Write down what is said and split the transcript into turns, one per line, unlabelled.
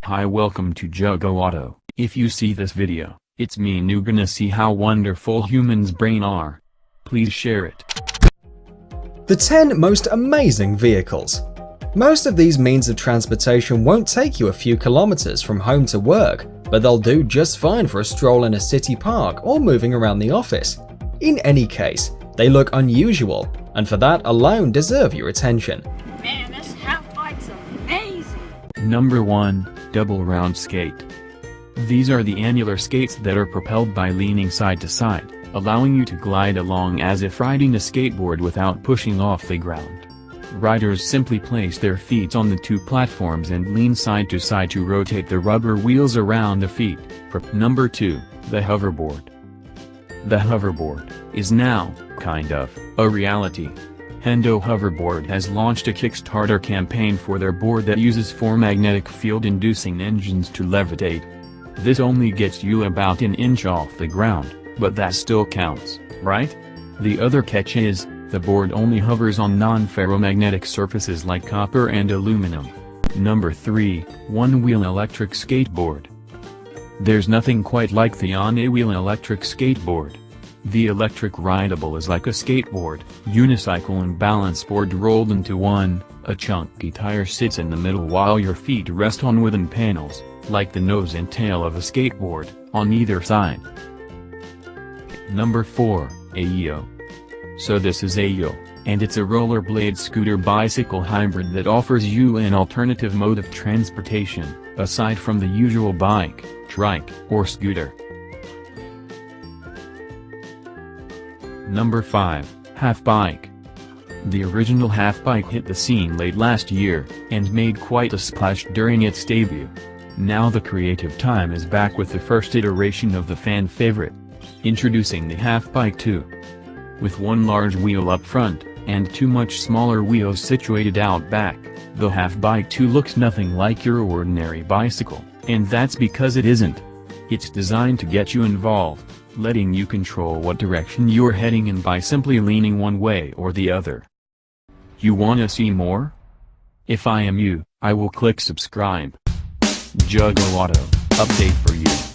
Hi, welcome to JUGO. If you see this video, it's me and you gonna see how wonderful humans' brain are. Please share it.
The 10 most amazing vehicles. Most of these means of transportation won't take you a few kilometers from home to work, but they'll do just fine for a stroll in a city park or moving around the office. In any case, they look unusual, and for that alone deserve your attention.
Man, this half-bike's amazing!
Number 1. Double round skate. These are the annular skates that are propelled by leaning side to side, allowing you to glide along as if riding a skateboard without pushing off the ground. Riders simply place their feet on the two platforms and lean side to rotate the rubber wheels around the feet. Number 2. The hoverboard. The hoverboard is now, kind of, a reality. Hendo Hoverboard has launched a Kickstarter campaign for their board that uses 4 magnetic field-inducing engines to levitate. This only gets you about an inch off the ground, but that still counts, right? The other catch is, the board only hovers on non-ferromagnetic surfaces like copper and aluminum. Number 3. One-wheel electric skateboard. There's nothing quite like the on-wheel electric skateboard. The electric rideable is like a skateboard, unicycle and balance board rolled into one. A chunky tire sits in the middle while your feet rest on wooden panels, like the nose and tail of a skateboard, on either side. Number 4. AEO. So this is AEO, and it's a rollerblade scooter bicycle hybrid that offers you an alternative mode of transportation, aside from the usual bike, trike, or scooter. Number 5. Half-bike. The original half-bike hit the scene late last year, and made quite a splash during its debut. Now the creative time is back with the first iteration of the fan favorite. Introducing the half-bike 2. With one large wheel up front, and 2 much smaller wheels situated out back, the half-bike 2 looks nothing like your ordinary bicycle, and that's because it isn't. It's designed to get you involved, letting you control what direction you're heading in by simply leaning one way or the other. You wanna see more? If I am you, I will click subscribe. JUGO update for you.